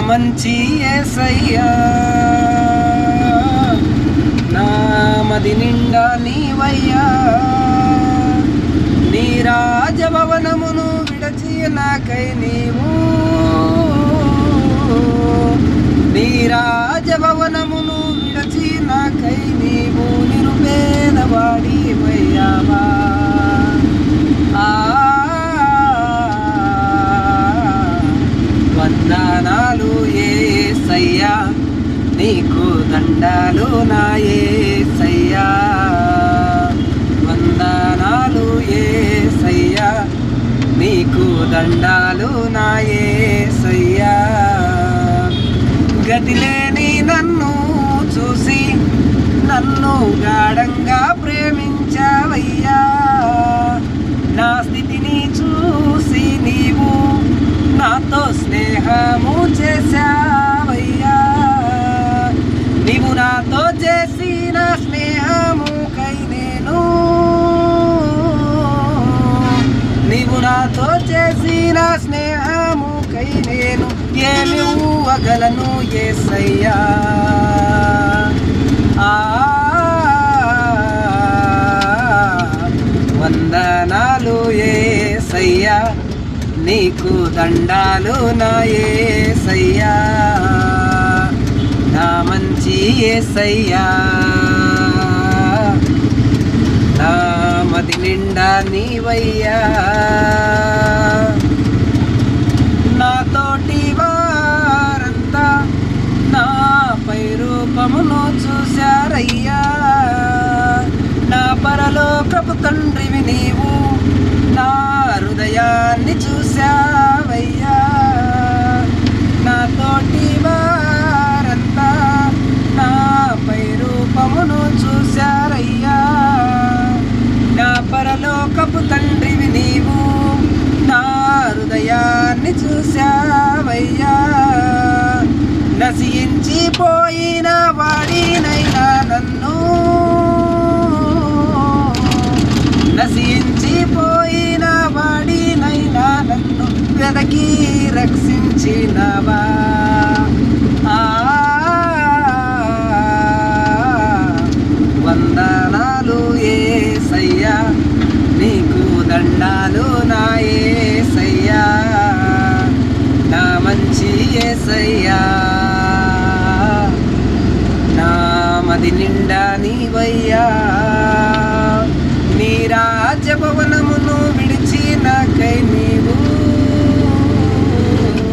మంచి యేసయ్యా, నా మది నిండా నీవయ్యా. నీ రాజభవనమును విడచి నాకై నీవు, నీ రాజభవనమును విడచి నాకై నీవు నిరుపేదవాడివయ్యావా. వందనాలు యేసయ్యా, నీకు దండాలు నా యేసయ్యా. వందనాలు యేసయ్యా, నీకు దండాలు నా యేసయ్యా. గతిలేని నన్ను చూసి నన్ను గాఢంగా ప్రేమించావయ్యా. నా స్థితిని చూసి నీవు నాతో స్నేహము చేశావయ్యా. నీవు నాతో చేసిన స్నేహముకై నేను, నీవు నాతో చేసిన స్నేహముకై నేను ఏమి ఇవ్వగలను యేసయ్యా. వందనాలు యేసయ్యా, నీకు దండాలు నా యేసయ్యా. నా మంచి యేసయ్యా, నా మది నిండా నీవయ్యా. నాతోటి వారంతా నాపై రూపమును చూశారయ్యా. నా పరలోకపు తండ్రివి నీవు, నా హృదయాన్ని చూశావయ్యా. నాతోటి వారంతా నాపై రూపమును చూశారయ్యా. నా పరలోకపు తండ్రివి నీవు, నా హృదయాన్ని చూశావయ్యా. నశించిపోయిన వాడినైనా నన్ను, నశించిపోయిన వాడినైనా నన్ను వెదకి రక్షించినవా. వందనాలు యేసయ్యా, నీకు దండాలు నా యేసయ్యా. నా మంచి యేసయ్యా, నా మది నిండా నీవయ్యా. నీ రాజభవనమును విడిచి నాకై నీవు